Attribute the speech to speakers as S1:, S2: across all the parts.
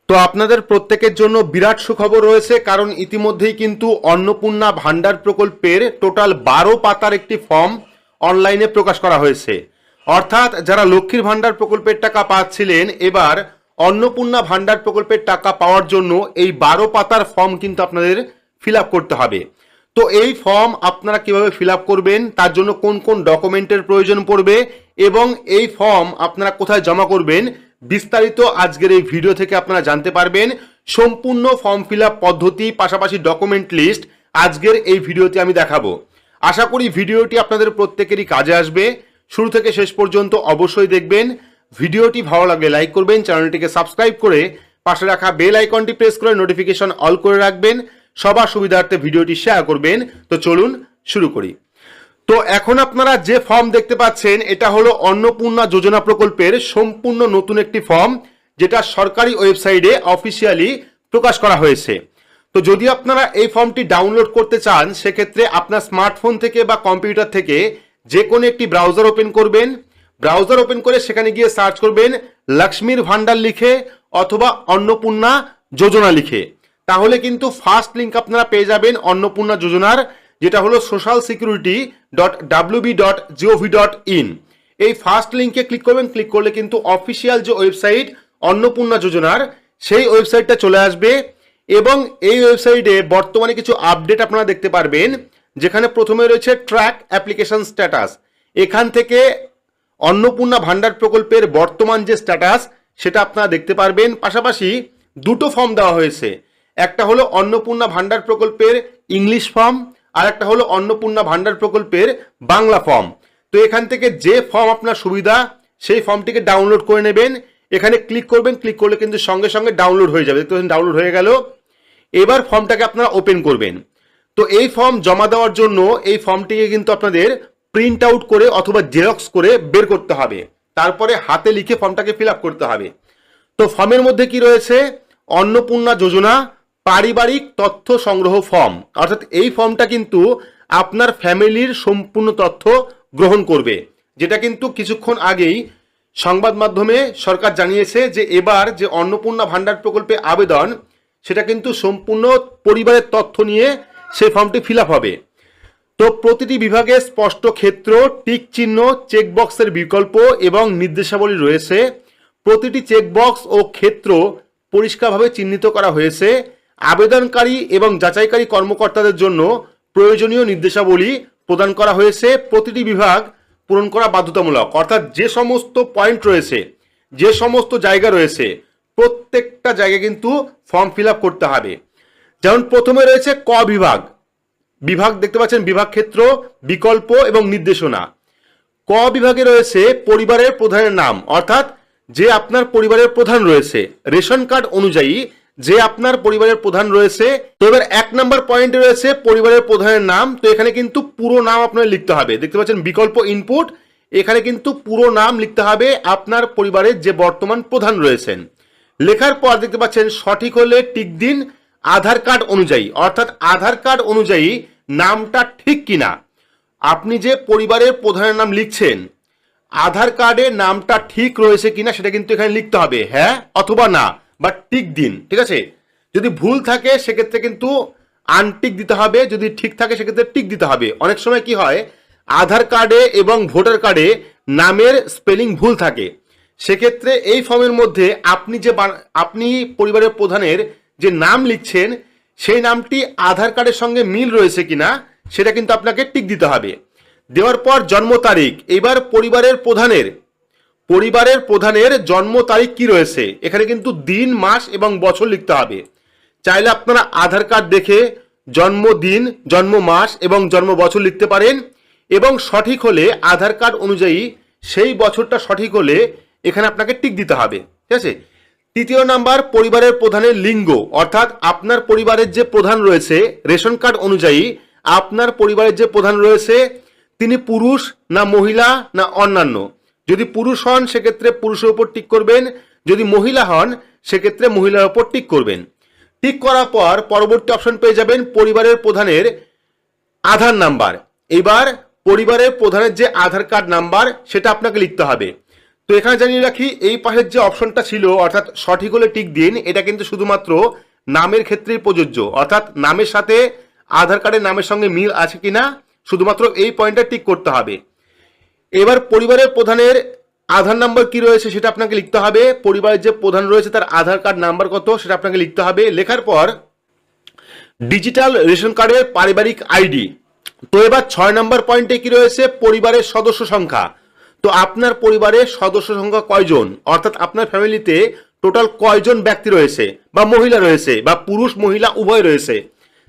S1: তো আপনাদের প্রত্যেকের জন্য বিরাট সুখবর রয়েছে, কারণ ইতিমধ্যেই কিন্তু অন্নপূর্ণা ভান্ডার প্রকল্পের টোটাল 12 পাতার একটি ফর্ম অনলাইনে প্রকাশ করা হয়েছে। অর্থাৎ যারা লক্ষ্মীর ভান্ডার প্রকল্পের টাকা পাচ্ছিলেন, এবার অন্নপূর্ণা ভান্ডার প্রকল্পের টাকা পাওয়ার জন্য এই 12 পাতার ফর্ম কিন্তু আপনাদের ফিল আপ করতে হবে। তো এই ফর্ম আপনারা কিভাবে ফিল আপ করবেন, তার জন্য কোন কোন ডকুমেন্টের প্রয়োজন পড়বে এবং এই ফর্ম আপনারা কোথায় জমা করবেন, বিস্তারিত আজকের এই ভিডিও থেকে আপনারা জানতে পারবেন। সম্পূর্ণ ফর্ম ফিল আপ পদ্ধতি পাশাপাশি ডকুমেন্ট লিস্ট আজকের এই ভিডিওতে আমি দেখাবো। আশা করি ভিডিওটি আপনাদের প্রত্যেকেরই কাজে আসবে। শুরু থেকে শেষ পর্যন্ত অবশ্যই দেখবেন। ভিডিওটি ভালো লাগলে লাইক করবেন, চ্যানেলটিকে সাবস্ক্রাইব করে পাশে রাখা বেল আইকনটি প্রেস করে নোটিফিকেশন অল করে রাখবেন। সবার সুবিধার্থে ভিডিওটি শেয়ার করবেন। তো চলুন শুরু করি। তো এখন আপনারা যে ফর্ম দেখতে পাচ্ছেন, এটা হলো অন্নপূর্ণা যোজনা প্রকল্পের সম্পূর্ণ নতুন একটি ফর্ম, যেটা সরকারি ওয়েবসাইটে অফিসিয়ালি প্রকাশ করা হয়েছে। তো যদি আপনারা এই ফর্মটি ডাউনলোড করতে চান, সেক্ষেত্রে আপনার স্মার্টফোন থেকে বা কম্পিউটার থেকে যে কোনো একটি ব্রাউজার ওপেন করবেন। ব্রাউজার ওপেন করে সেখানে গিয়ে সার্চ করবেন লক্ষ্মীর ভান্ডার লিখে অথবা অন্নপূর্ণা যোজনা লিখে। তাহলে কিন্তু ফার্স্ট লিঙ্ক আপনারা পেয়ে যাবেন অন্নপূর্ণা যোজনার, যেটা হলো socialsecurity.wb.gov.in। এই ফার্স্ট লিঙ্কে ক্লিক করবেন। ক্লিক করলে কিন্তু অফিসিয়াল যে ওয়েবসাইট অন্নপূর্ণা যোজনার, সেই ওয়েবসাইটটা চলে আসবে এবং এই ওয়েবসাইটে বর্তমানে কিছু আপডেট আপনারা দেখতে পারবেন, যেখানে প্রথমে রয়েছে ট্র্যাক অ্যাপ্লিকেশন স্ট্যাটাস। এখান থেকে অন্নপূর্ণা ভান্ডার প্রকল্পের বর্তমান যে স্ট্যাটাস সেটা আপনারা দেখতে পারবেন। পাশাপাশি দুটো ফর্ম দেওয়া হয়েছে, একটা হলো অন্নপূর্ণা ভান্ডার প্রকল্পের ইংলিশ ফর্ম আর একটা হলো অন্নপূর্ণা ভান্ডার প্রকল্পের বাংলা ফর্ম। তো এখান থেকে যে ফর্ম আপনার সুবিধা সেই ফর্মটিকে ডাউনলোড করে নেবেন। এখানে ক্লিক করবেন, ক্লিক করলে কিন্তু সঙ্গে সঙ্গে ডাউনলোড হয়ে যাবে। দেখতে পাচ্ছেন ডাউনলোড হয়ে গেল। এবার ফর্মটাকে আপনারা ওপেন করবেন। তো এই ফর্ম জমা দেওয়ার জন্য এই ফর্মটিকে কিন্তু আপনাদের প্রিন্ট আউট করে অথবা জেরক্স করে বের করতে হবে, তারপরে হাতে লিখে ফর্মটাকে ফিল আপ করতে হবে। তো ফর্মের মধ্যে কি রয়েছে, অন্নপূর্ণা যোজনা পারিবারিক তথ্য সংগ্রহ ফর্ম। অর্থাৎ এই ফর্মটা কিন্তু আপনার ফ্যামিলির সম্পূর্ণ তথ্য গ্রহণ করবে, যেটা কিন্তু কিছুক্ষণ আগেই সংবাদ মাধ্যমে সরকার জানিয়েছে যে এবার যে অন্নপূর্ণা ভান্ডার প্রকল্পে আবেদন, সেটা কিন্তু সম্পূর্ণ পরিবারের তথ্য নিয়ে সেই ফর্মটি ফিল আপ হবে। তো প্রতিটি বিভাগে স্পষ্ট ক্ষেত্র, টিক চিহ্ন, চেকবক্সের বিকল্প এবং নির্দেশাবলী রয়েছে। প্রতিটি চেকবক্স ও ক্ষেত্র পরিষ্কারভাবে চিহ্নিত করা হয়েছে। আবেদনকারী এবং যাচাইকারী কর্মকর্তাদের জন্য প্রয়োজনীয় নির্দেশাবলী প্রদান করা হয়েছে। প্রতিটি বিভাগ পূরণ করা বাধ্যতামূলক। অর্থাৎ যে সমস্ত পয়েন্ট রয়েছে, যে সমস্ত জায়গা রয়েছে, প্রত্যেকটা জায়গায় কিন্তু ফর্ম ফিল আপ করতে হবে। যেমন প্রথমে রয়েছে ক বিভাগ। বিভাগ দেখতে পাচ্ছেন, বিভাগ ক্ষেত্র, বিকল্প এবং নির্দেশনা। ক বিভাগে রয়েছে পরিবারের প্রধানের নাম, অর্থাৎ যে আপনার পরিবারের প্রধান রয়েছে, রেশন কার্ড অনুযায়ী যে আপনার পরিবারের প্রধান রয়েছে। তো এবার 1 নম্বর পয়েন্টে রয়েছে পরিবারের প্রধানের নাম। তো এখানে কিন্তু পুরো নাম আপনার লিখতে হবে। দেখতে পাচ্ছেন বিকল্প ইনপুট, এখানে কিন্তু পুরো নাম লিখতে হবে আপনার পরিবারের যে বর্তমান প্রধান রয়েছেন। লেখার পর দেখতে পাচ্ছেন সঠিক হলে টিক দিন আধার কার্ড অনুযায়ী। অর্থাৎ আধার কার্ড অনুযায়ী নামটা ঠিক কিনা, আপনি যে পরিবারের প্রধানের নাম লিখছেন আধার কার্ডে নামটা ঠিক রয়েছে কিনা সেটা কিন্তু এখানে লিখতে হবে, হ্যাঁ অথবা না, বা টিক দিন। ঠিক আছে, যদি ভুল থাকে সেক্ষেত্রে কিন্তু আনটিক দিতে হবে, যদি ঠিক থাকে সেক্ষেত্রে টিক দিতে হবে। অনেক সময় কি হয়, আধার কার্ডে এবং ভোটার কার্ডে নামের স্পেলিং ভুল থাকে। সেক্ষেত্রে এই ফর্মের মধ্যে আপনি পরিবারের প্রধানের যে নাম লিখছেন সেই নামটি আধার কার্ডের সঙ্গে মিল রয়েছে কিনা সেটা কিন্তু আপনাকে টিক দিতে হবে। দেওয়ার পর জন্ম তারিখ। এবার পরিবারের প্রধানের জন্ম তারিখ কি রয়েছে, এখানে কিন্তু দিন, মাস এবং বছর লিখতে হবে। চাইলে আপনারা আধার কার্ড দেখে জন্মদিন, জন্ম মাস এবং জন্ম বছর লিখতে পারেন, এবং সঠিক হলে আধার কার্ড অনুযায়ী সেই বছরটা সঠিক হলে এখানে আপনাকে টিক দিতে হবে। ঠিক আছে। তৃতীয় নাম্বার, পরিবারের প্রধানের লিঙ্গ। অর্থাৎ আপনার পরিবারের যে প্রধান রয়েছে, রেশন কার্ড অনুযায়ী আপনার পরিবারের যে প্রধান রয়েছে তিনি পুরুষ না মহিলা না অন্যান্য। যদি পুরুষ হন সেক্ষেত্রে পুরুষের উপর টিক করবেন, যদি মহিলা হন সেক্ষেত্রে মহিলার উপর টিক করবেন। টিক করার পর পরবর্তী অপশন পেয়ে যাবেন পরিবারের প্রধানের আধার নাম্বার। এবার পরিবারের প্রধানের যে আধার কার্ড নাম্বার সেটা আপনাকে লিখতে হবে। তো এখানে জানিয়ে রাখি, এই পাশের যে অপশনটা ছিল অর্থাৎ সঠিক হলে টিক দিন, এটা কিন্তু শুধুমাত্র নামের ক্ষেত্রেই প্রযোজ্য, অর্থাৎ নামের সাথে আধার কার্ডের নামের সঙ্গে মিল আছে কিনা শুধুমাত্র এই পয়েন্টটা টিক করতে হবে। এবার পরিবারের প্রধানের আধার নাম্বার কি রয়েছে সেটা আপনাকে লিখতে হবে। পরিবারের যে প্রধান রয়েছে তার আধার কার্ড নাম্বার কত সেটা আপনাকে লিখতে হবে। লেখার পর ডিজিটাল রেশন কার্ডের পারিবারিক আইডি। তো এবার 6 নম্বর পয়েন্টে কি রয়েছে, পরিবারের সদস্য সংখ্যা। তো আপনার পরিবারের সদস্য সংখ্যা কয়জন, অর্থাৎ আপনার ফ্যামিলিতে টোটাল কয়জন ব্যক্তি রয়েছে বা মহিলা রয়েছে বা পুরুষ মহিলা উভয় রয়েছে।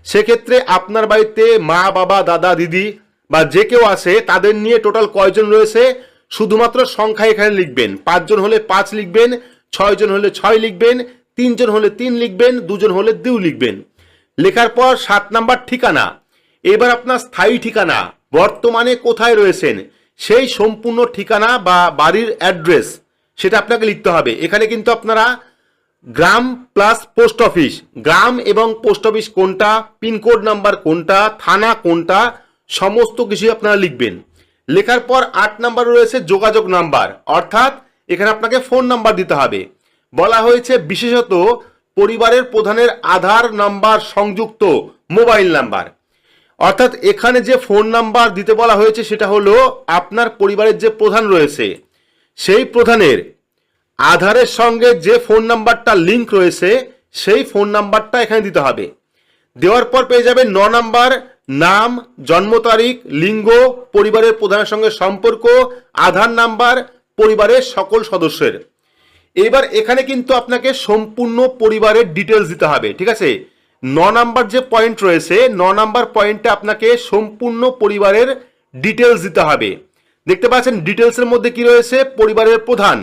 S1: সেক্ষেত্রে আপনার বাড়িতে মা বাবা দাদা দিদি বা যে কেউ আছে তাদের নিয়ে টোটাল কয়জন রয়েছে শুধুমাত্র সংখ্যা এখানে লিখবেন। 5 জন হলে 5 লিখবেন, 6 জন হলে 6 লিখবেন, 3 জন হলে 3 লিখবেন, 2 জন হলে 2 লিখবেন। লেখার পর 7 নাম্বার ঠিকানা। এবার আপনার স্থায়ী ঠিকানা, বর্তমানে কোথায় রয়েছেন সেই সম্পূর্ণ ঠিকানা বা বাড়ির অ্যাড্রেস সেটা আপনাকে লিখতে হবে। এখানে কিন্তু আপনারা গ্রাম প্লাস পোস্ট অফিস, গ্রাম এবং পোস্ট অফিস কোনটা, পিনকোড নাম্বার কোনটা, থানা কোনটা, সমস্ত কিছুই আপনারা লিখবেন। লেখার পর 8 নাম্বার রয়েছে যোগাযোগ নাম্বার, অর্থাৎ এখানে আপনাকে ফোন নাম্বার দিতে হবে। বলা হয়েছে বিশেষত পরিবারের প্রধানের আধার নাম্বার সংযুক্ত মোবাইল নাম্বার, অর্থাৎ এখানে যে ফোন নাম্বার দিতে বলা হয়েছে সেটা হলো আপনার পরিবারের যে প্রধান রয়েছে সেই প্রধানের আধারের সঙ্গে যে ফোন নাম্বারটা লিংক রয়েছে সেই ফোন নাম্বারটা এখানে দিতে হবে। দেওয়ার পর পেয়ে যাবেন 9 নাম্বার নাম, জন্ম তারিখ, লিঙ্গ, পরিবারের প্রধানের সঙ্গে সম্পর্ক, আধার নাম্বার, পরিবারের সকল সদস্যের। এবার এখানে কিন্তু আপনাকে সম্পূর্ণ পরিবারের ডিটেলস দিতে হবে, ঠিক আছে। 9 নাম্বার যে পয়েন্ট রয়েছে 9 নাম্বার পয়েন্টে আপনাকে সম্পূর্ণ পরিবারের ডিটেলস দিতে হবে। দেখতে পাচ্ছেন ডিটেলসের মধ্যে কি রয়েছে, পরিবারের প্রধান,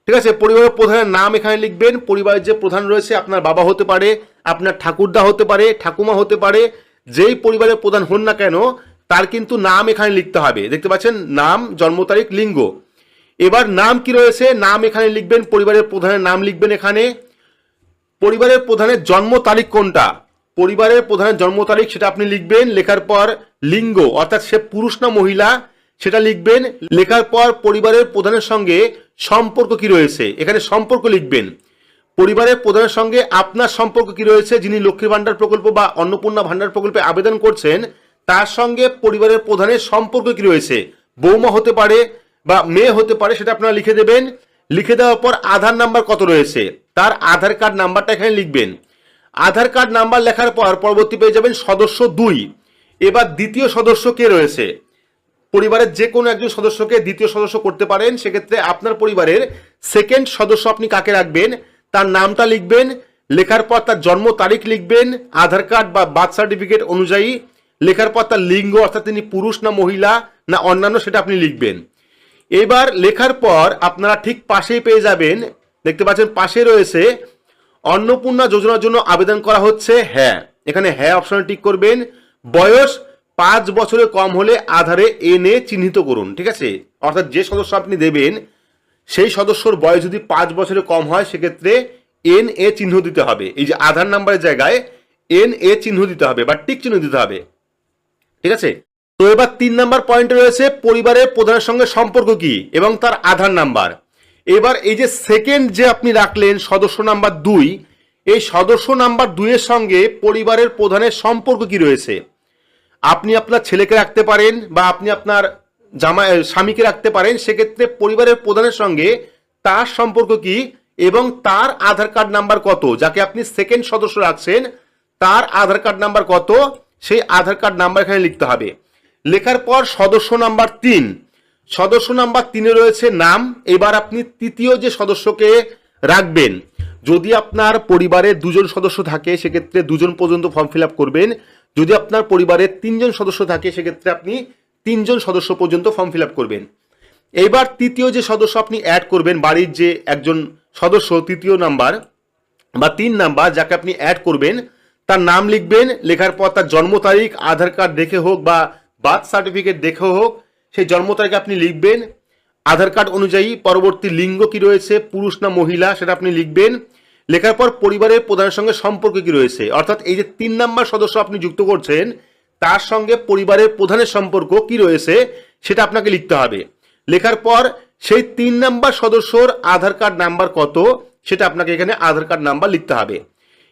S1: ঠিক আছে। পরিবারের প্রধানের নাম এখানে লিখবেন। পরিবারের যে প্রধান রয়েছে আপনার বাবা হতে পারে, আপনার ঠাকুরদা হতে পারে, ঠাকুমা হতে পারে, যেই পরিবারের প্রধান হন না কেন তার কিন্তু নাম এখানে লিখতে হবে। দেখতে পাচ্ছেন নাম, জন্ম তারিখ, লিঙ্গ। এবার নাম কি রয়েছে, নাম এখানে লিখবেন, পরিবারের প্রধানের নাম লিখবেন এখানে। পরিবারের প্রধানের জন্ম তারিখ কোনটা, পরিবারের প্রধানের জন্ম তারিখ সেটা আপনি লিখবেন। লেখার পর লিঙ্গ অর্থাৎ সে পুরুষ না মহিলা সেটা লিখবেন। লেখার পর পরিবারের প্রধানের সঙ্গে সম্পর্ক কি রয়েছে এখানে সম্পর্ক লিখবেন। পরিবারের প্রধানের সঙ্গে আপনার সম্পর্ক কি রয়েছে, যিনি লক্ষ্মীর ভান্ডার প্রকল্প বা অন্নপূর্ণা ভান্ডার প্রকল্পে আবেদন করছেন তার সঙ্গে পরিবারের প্রধানের সম্পর্ক কি রয়েছে, বৌমা হতে পারে বা মেয়ে হতে পারে, সেটা আপনারা লিখে দেবেন। লিখে দেওয়ার পর আধার নাম্বার কত রয়েছে তার আধার কার্ড নাম্বারটা এখানে লিখবেন। আধার কার্ড নাম্বার লেখার পর পরবর্তী পেয়ে যাবেন সদস্য 2। এবার দ্বিতীয় সদস্য কে রয়েছে, পরিবারের যে কোনো একজন সদস্যকে দ্বিতীয় সদস্য করতে পারেন। সেক্ষেত্রে আপনার পরিবারের সেকেন্ড সদস্য আপনি কাকে রাখবেন তার নামটা লিখবেন। লেখার পর তার জন্ম তারিখ লিখবেন আধার কার্ড বা বার্থ সার্টিফিকেট অনুযায়ী। লেখার পর তার লিঙ্গ অর্থাৎ তিনি পুরুষ না মহিলা না অন্যান্য সেটা আপনি লিখবেন। এবার লেখার পর আপনারা ঠিক পাশেই পেয়ে যাবেন, দেখতে পাচ্ছেন পাশে রয়েছে অন্নপূর্ণা যোজনার জন্য আবেদন করা হচ্ছে, হ্যাঁ, এখানে হ্যাঁ অপশনে টিক করবেন। বয়স 5 বছরের কম হলে আধারে এনে চিহ্নিত করুন, ঠিক আছে। অর্থাৎ যে সদস্য আপনি দেবেন সেই সদস্যর বয়স যদি 5 বছরের কম হয় সেক্ষেত্রে NA চিহ্ন দিতে হবে। এই যে আধার নাম্বারের জায়গায় NA চিহ্ন দিতে হবে বা টিক চিহ্ন দিতে হবে, ঠিক আছে। তো এবার 3 নাম্বার পয়েন্টে রয়েছে পরিবারের প্রধানের সঙ্গে সম্পর্ক কি এবং তার আধার নাম্বার। এবার এই যে সেকেন্ড যে আপনি রাখলেন সদস্য নাম্বার 2, এই সদস্য নাম্বার 2 এর সঙ্গে পরিবারের প্রধানের সম্পর্ক কি রয়েছে। আপনি আপনার ছেলেকে রাখতে পারেন বা আপনি আপনার স্বামীকে রাখতে পারেন। সেক্ষেত্রে পরিবারের প্রধানের সঙ্গে তার সম্পর্ক কি এবং তার আধার কার্ড নাম্বার কত, যাকে আপনি সেকেন্ড সদস্য রাখছেন তার আধার কার্ড নাম্বার কত সেই আধার কার্ড নাম্বার এখানে লিখতে হবে। লেখার পর সদস্য নাম্বার 3, সদস্য নাম্বার 3 রয়েছে নাম। এবার আপনি তৃতীয় যে সদস্যকে রাখবেন, যদি আপনার পরিবারে 2 জন সদস্য থাকে সেক্ষেত্রে 2 জন পর্যন্ত ফর্ম ফিল আপ করবেন। যদি আপনার পরিবারে 3 জন সদস্য থাকে সেক্ষেত্রে আপনি 3 জন সদস্য পর্যন্ত ফর্ম ফিল আপ করবেন। এইবার তৃতীয় যে সদস্য আপনি অ্যাড করবেন, বাড়ির যে একজন সদস্য তৃতীয় নাম্বার বা 3 নাম্বার যাকে আপনি অ্যাড করবেন তার নাম লিখবেন। লেখার পর তার জন্ম তারিখ আধার কার্ড দেখে হোক বা বার্থ সার্টিফিকেট দেখে হোক সেই জন্ম তারিখ আপনি লিখবেন। আধার কার্ড অনুযায়ী পরবর্তী লিঙ্গ কি রয়েছে, পুরুষ না মহিলা সেটা আপনি লিখবেন। লেখার পর পরিবারের প্রধানের সঙ্গে সম্পর্ক কি রয়েছে, অর্থাৎ এই যে 3 নাম্বার সদস্য আপনি যুক্ত করছেন তার সঙ্গে পরিবারের প্রধানের সম্পর্ক কি রয়েছে সেটা আপনাকে লিখতে হবে। লেখার পর সেই 3 নাম্বার সদস্যর আধার কার্ড নাম্বার কত সেটা আপনাকে এখানে আধার কার্ড নাম্বার লিখতে হবে।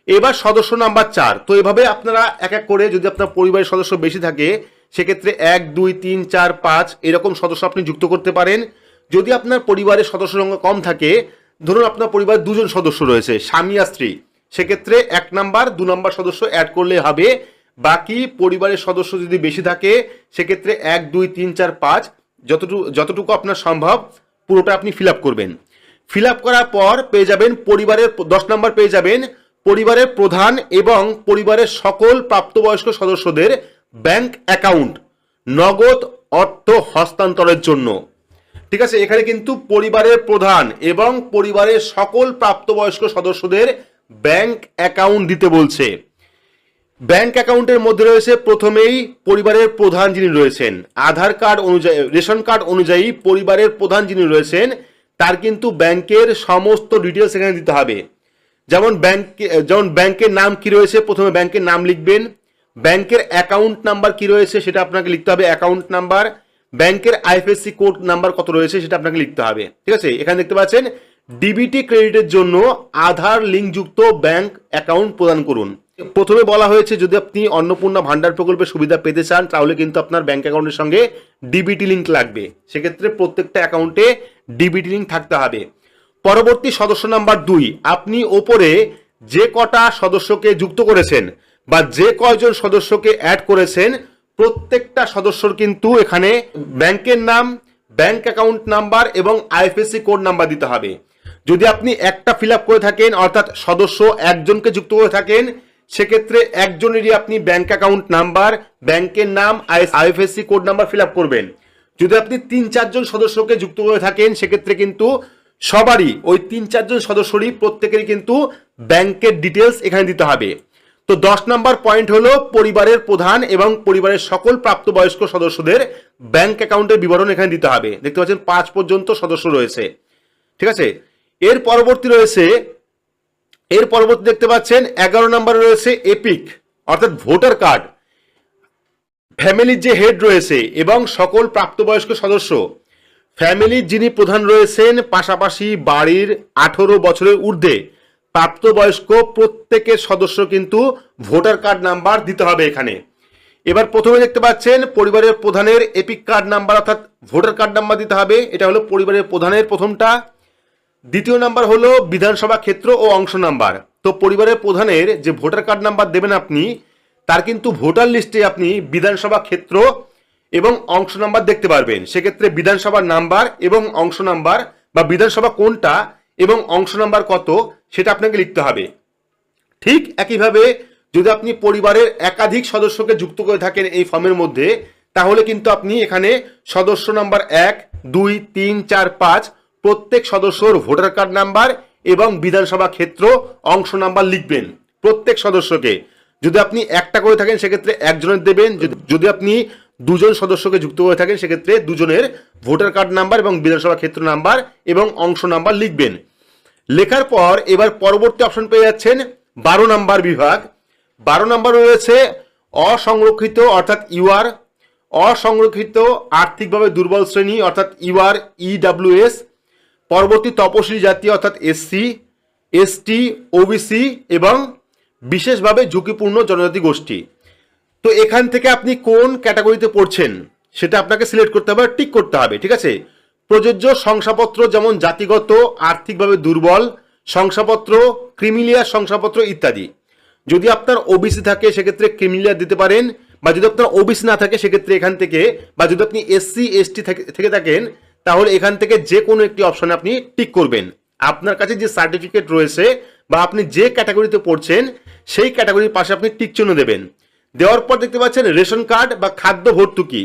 S1: এবার সদস্য নাম্বার 4। তো এভাবে আপনারা এক এক করে, যদি আপনার পরিবারের সদস্য বেশি থাকে সেক্ষেত্রে 1 2 3 4 5 এরকম সদস্য আপনি যুক্ত করতে পারেন। যদি আপনার পরিবারের সদস্য সংখ্যা কম থাকে, ধরুন আপনার পরিবারে 2 জন সদস্য রয়েছে, স্বামী আর স্ত্রী, সেক্ষেত্রে 1 নাম্বার 2 নাম্বার সদস্য অ্যাড করলে হবে। বাকি পরিবারের সদস্য যদি বেশি থাকে সেক্ষেত্রে 1 2 3 4 5 যতটুকু আপনার সম্ভব পুরোটা আপনি ফিল আপ করবেন। ফিল আপ করার পর পেয়ে যাবেন পরিবারের 10 নাম্বার পেয়ে যাবেন পরিবারের প্রধান এবং পরিবারের সকল প্রাপ্তবয়স্ক সদস্যদের ব্যাংক অ্যাকাউন্ট নগদ অর্থ হস্তান্তরের জন্য। ঠিক আছে, এখানে কিন্তু পরিবারের প্রধান এবং পরিবারের সকল প্রাপ্তবয়স্ক সদস্যদের ব্যাংক অ্যাকাউন্ট দিতে বলছে। ব্যাংক অ্যাকাউন্টের মধ্যে রয়েছে প্রথমেই পরিবারের প্রধান যিনি রয়েছেন, আধার কার্ড অনুযায়ী, রেশন কার্ড অনুযায়ী পরিবারের প্রধান যিনি রয়েছেন তার কিন্তু ব্যাংকের সমস্ত ডিটেলস এখানে দিতে হবে। যেমন ব্যাংকের নাম কি রয়েছে, প্রথমে ব্যাংকের নাম লিখবেন। ব্যাংকের অ্যাকাউন্ট নাম্বার কি রয়েছে সেটা আপনাকে লিখতে হবে, অ্যাকাউন্ট নাম্বার। ব্যাংকের আইএফএসসি কোড নাম্বার কত রয়েছে সেটা আপনাকে লিখতে হবে। ঠিক আছে, এখানে দেখতে পাচ্ছেন ডিবিটি ক্রেডিটের জন্য আধার লিঙ্কযুক্ত ব্যাংক অ্যাকাউন্ট প্রদান করুন। প্রথমে বলা হয়েছে যদি আপনি অন্নপূর্ণা ভান্ডার প্রকল্পের সুবিধা পেতে চান তাহলে কিন্তু আপনার ব্যাংক অ্যাকাউন্টের সঙ্গে ডিবিটি লিঙ্ক লাগবে। সেক্ষেত্রে প্রত্যেকটা অ্যাকাউন্টে ডিবিটি লিঙ্ক থাকতে হবে। পরবর্তী সদস্য নাম্বার 2, আপনি ওপরে যে কটা সদস্যকে যুক্ত করেছেন বা যে কয়জন সদস্যকে অ্যাড করেছেন প্রত্যেকটা সদস্যর কিন্তু এখানে ব্যাংকের নাম, ব্যাংক অ্যাকাউন্ট নাম্বার এবং আইএফএসসি কোড নাম্বার দিতে হবে। যদি আপনি একটা ফিল আপ করে থাকেন অর্থাৎ সদস্য একজনকে যুক্ত করে থাকেন সেক্ষেত্রে একজনেরই আপনি ব্যাংক অ্যাকাউন্ট নাম্বার, ব্যাংকের নাম, IFSC code number fill up করবেন। যদি আপনি 3-4 জন সদস্যকে যুক্ত করে থাকেন সেক্ষেত্রে কিন্তু সবারই ওই 3-4 জন সদস্যরই প্রত্যেকেরই কিন্তু ব্যাংকের ডিটেলস এখানে দিতে হবে। তো 10 নম্বর পয়েন্ট হলো পরিবারের প্রধান এবং পরিবারের সকল প্রাপ্তবয়স্ক সদস্যদের ব্যাংক অ্যাকাউন্টের বিবরণ এখানে দিতে হবে। দেখতে পাচ্ছেন 5 পর্যন্ত সদস্য রয়েছে। ঠিক আছে, এর পরবর্তী দেখতে পাচ্ছেন 11 নম্বরে রয়েছে এপিক অর্থাৎ ভোটার কার্ড। ফ্যামিলির যে হেড রয়েছে এবং সকল প্রাপ্তবয়স্ক সদস্য, ফ্যামিলির যিনি প্রধান রয়েছেন পাশাপাশি বাড়ির 18 বছরের ঊর্ধ্বে প্রাপ্তবয়স্ক প্রত্যেকের সদস্য কিন্তু ভোটার কার্ড নাম্বার দিতে হবে এখানে। এবার প্রথমে দেখতে পাচ্ছেন পরিবারের প্রধানের এপিক কার্ড নাম্বার অর্থাৎ ভোটার কার্ড নাম্বার দিতে হবে। এটা হলো পরিবারের প্রধানের প্রথমটা। দ্বিতীয় নাম্বার হলো বিধানসভা ক্ষেত্র ও অংশ নাম্বার। তো পরিবারের প্রধানের যে ভোটার কার্ড নাম্বার দেবেন আপনি তার কিন্তু ভোটার লিস্টে আপনি বিধানসভা ক্ষেত্র এবং অংশ নাম্বার দেখতে পারবেন। সেক্ষেত্রে বিধানসভার নাম্বার এবং অংশ নাম্বার বা বিধানসভা কোনটা এবং অংশ নাম্বার কত সেটা আপনাকে লিখতে হবে। ঠিক একইভাবে যদি আপনি পরিবারের একাধিক সদস্যকে যুক্ত করে থাকেন এই ফর্মের মধ্যে তাহলে কিন্তু আপনি এখানে সদস্য নাম্বার 1 2 3 4 5 প্রত্যেক সদস্যর ভোটার কার্ড নাম্বার এবং বিধানসভা ক্ষেত্র অংশ নাম্বার লিখবেন প্রত্যেক সদস্যকে। যদি আপনি একটা করে থাকেন সেক্ষেত্রে একজনের দেবেন। যদি আপনি 2 জন সদস্যকে যুক্ত করে থাকেন সেক্ষেত্রে 2 জনের ভোটার কার্ড নাম্বার এবং বিধানসভা ক্ষেত্র নাম্বার এবং অংশ নাম্বার লিখবেন। লেখার পর এবার পরবর্তী অপশন পেয়ে যাচ্ছেন 12 নাম্বার বিভাগ। 12 নাম্বার রয়েছে অসংরক্ষিত অর্থাৎ ইউআর, অসংরক্ষিত আর্থিকভাবে দুর্বল শ্রেণী অর্থাৎ ইউআর ইডব্লিউএস, পরবর্তী তপশিলি জাতি অর্থাৎ এসসি এসটি ওবিসি এবং বিশেষভাবে ঝুঁকিপূর্ণ জনজাতি গোষ্ঠী। তো এখান থেকে আপনি কোন ক্যাটাগরিতে পড়ছেন সেটা আপনাকে সিলেক্ট করতে হবে, টিক করতে হবে। ঠিক আছে, প্রযোজ্য শংসাপত্র যেমন জাতিগত, আর্থিকভাবে দুর্বল শংসাপত্র, ক্রিমিলিয়ার শংসাপত্র ইত্যাদি। যদি আপনার ওবিসি থাকে সেক্ষেত্রে ক্রিমিলিয়ার দিতে পারেন, বা যদি আপনার ওবিসি না থাকে সেক্ষেত্রে এখান থেকে, বা যদি আপনি এসসি এসটি থেকে থাকেন তাহলে এখান থেকে যে কোনো একটি অপশনে আপনি টিক করবেন। আপনার কাছে যে সার্টিফিকেট রয়েছে বা আপনি যে ক্যাটাগরিতে পড়ছেন সেই ক্যাটাগরির পাশে আপনি টিক চিহ্ন দেবেন। দেওয়ার পর দেখতে পাচ্ছেন রেশন কার্ড বা খাদ্য ভর্তুকি।